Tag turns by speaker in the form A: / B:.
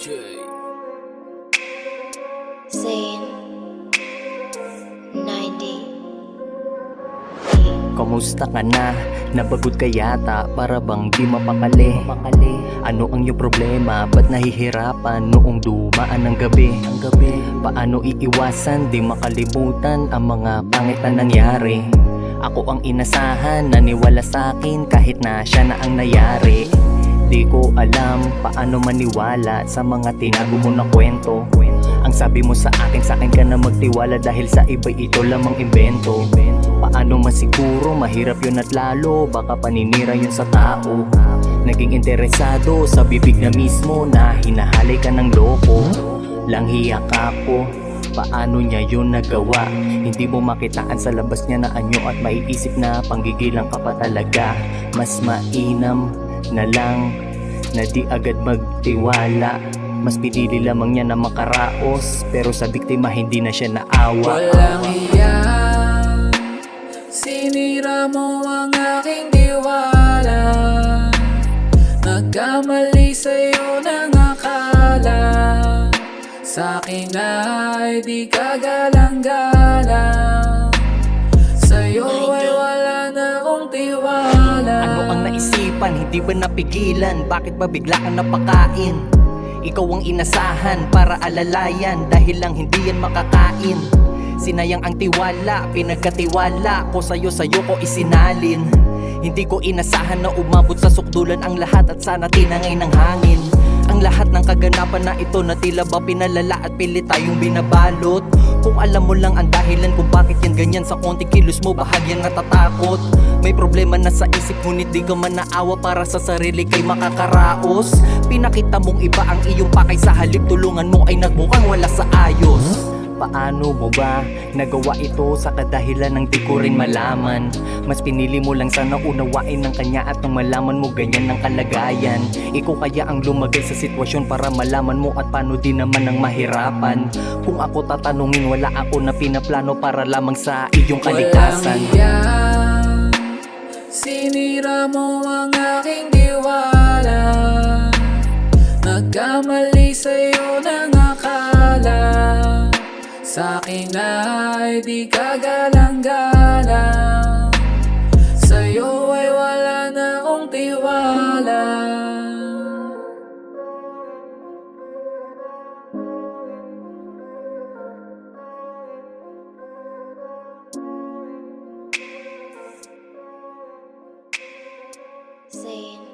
A: Zayn 90.
B: Kamusta ka na? Napagod ka yata, para bang di mapakali. Ano ang iyong problema? Ba't nahihirapan noong dumaan ng gabi? Paano iiwasan, di makalimutan ang mga pangit na nangyari? Ako ang inasahan, naniwala sa'kin kahit na siya na ang nayari. Di ko alam paano maniwala sa mga tinago mo na kwento. Ang sabi mo sa akin ka na magtiwala dahil sa iba ito lamang imbento. Paano masiguro, mahirap yun at lalo baka paninira yun sa tao. Naging interesado sa bibig na mismo na hinahalay ka ng loko. Langhiya ka po, paano niya yun nagawa? Hindi mo makitaan sa labas niya na anyo at maiisip na panggigilang ka pa talaga. Mas mainam na lang na di agad magtiwala. Mas pinili lamang niya na makaraos, pero sa biktima hindi na siya naawa.
C: Walang iya, sinira mo ang aking tiwala. Nagkamali sa'yo ng akala. Sa'kin ay di ka galang-galang. Sa'yo ay wala na akong tiwala.
B: Ano ang naisipan, hindi ba napigilan? Bakit ba bigla kang napakain? Ikaw ang inasahan para alalayan, dahil lang hindi yan makakain. Sinayang ang tiwala, pinagkatiwala ko sa'yo ko isinalin. Hindi ko inasahan na umabot sa sukdulan ang lahat at sana tinangay ng hangin. Ang lahat ng kaganapan na ito na tila ba pinalala at pilit tayong binabalot. Kung alam mo lang ang dahilan kung bakit yan ganyan, sa konting kilos mo bahagyang natatakot. May problema na sa isip ngunit di ka man naawa, para sa sarili kay makakaraos. Pinakita mong iba ang iyong pakay, sa halip tulungan mo ay nagmukhang wala sa ayos. Paano mo ba nagawa ito sa kadahilan ng di ko rin malaman? Mas pinili mo lang sana unawain ng kanya at nang malaman mo ganyan ang kalagayan. Ikaw kaya ang lumagay sa sitwasyon para malaman mo at paano din naman ang mahirapan. Kung ako tatanungin, wala ako na pinaplano para lamang sa iyong kalikasan.
C: Walang iya, sinira mo ang aking tiwala. Nagkamali sa'yo ng akala. Sa'kin ay di ka galang-galang. Sa'yo ay wala na akong tiwala.
A: Zayn